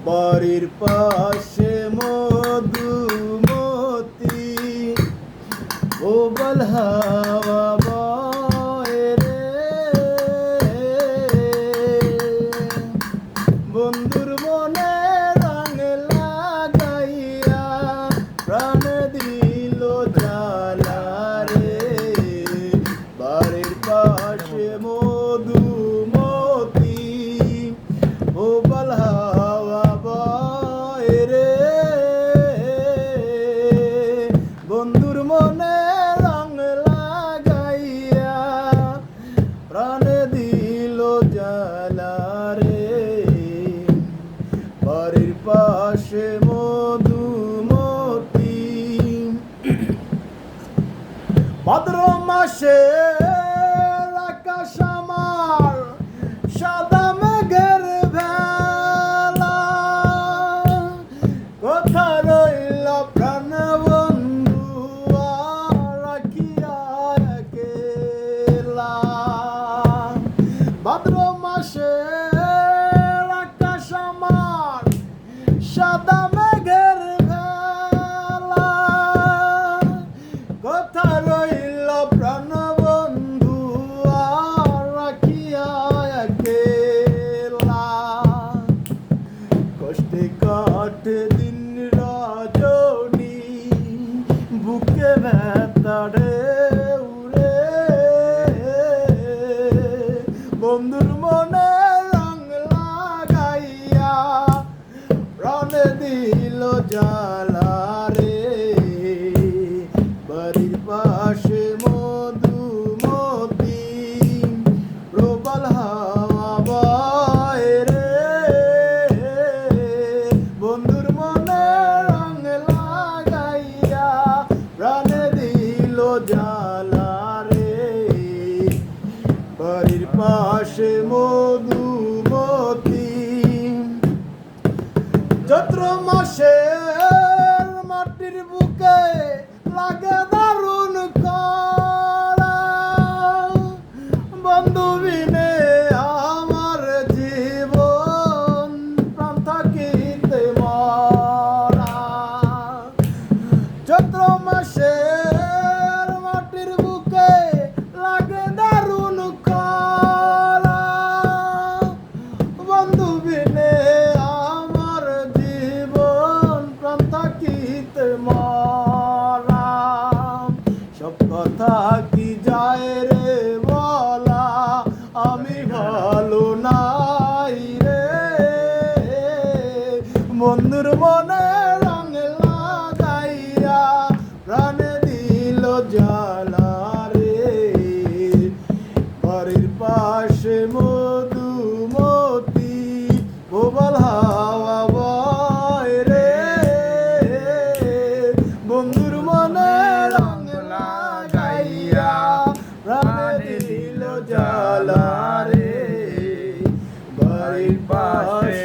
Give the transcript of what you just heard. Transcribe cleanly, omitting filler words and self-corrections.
বাড়ির পাশে মধুমতি প্রবল হাওয়া বয় রে, বন্ধুর মনে রং লাগাইয়া প্রাণ দিল জ্বালা রে। বাড়ির পাশে মধুমতি প্রবল হাওয়া বয় রে, বন্ধুর মনে রং লাগাইয়া প্রাণ দিল জ্বালা রে। বাড়ির পাশে মধুমতি ভাদ্র মাসে আকাশ আমার সাদা মেঘের ভেলা, কোথা রইল প্রাণ বন্ধু রাখিয়া একলা। ভাদ্র মাসে আকাশ আমার সাদা মেঘের ভেলা, কোথা রইল প্রাণ বন্ধু রাখিয়া একলা। কষ্টে কাটে দিন রজনী বুকে ব্যথারে উড়ে, বন্ধুর মনে রং লাগাইয়া প্রাণ দিল জ্বালা রে। বাড়ির পাশে মধুমতি প্রবল হাওয়া বয় রে, বন্ধুর মনে রং লাগাইয়া প্রাণ দিল জ্বালা রে। বাড়ির পাশে মধুমতি চৈত্র মাসে মাটির বুকে লাগে দারুণ খরা, বন্ধু বিনে আমার জীবন প্রাণ থাকিতে মরা। চৈত্র মাসে মাটির বুকে লাগে দারুণ খরা, বন্ধু বিনে আমার জীবন প্রাণ থাকিতে মরা। সব কথা কি যায় রে বলা, আমি ভালো নাই রে, বন্ধুর মনে রং লাগাইয়া প্রাণ দিল জ্বালা রে। বাড়ির পাশে মধুমতি প্রবল হাওয়া বয় রে, বন্ধুর মনে রং লাগাইয়া প্রাণ দিল জ্বালা রে। বাড়ির পাশে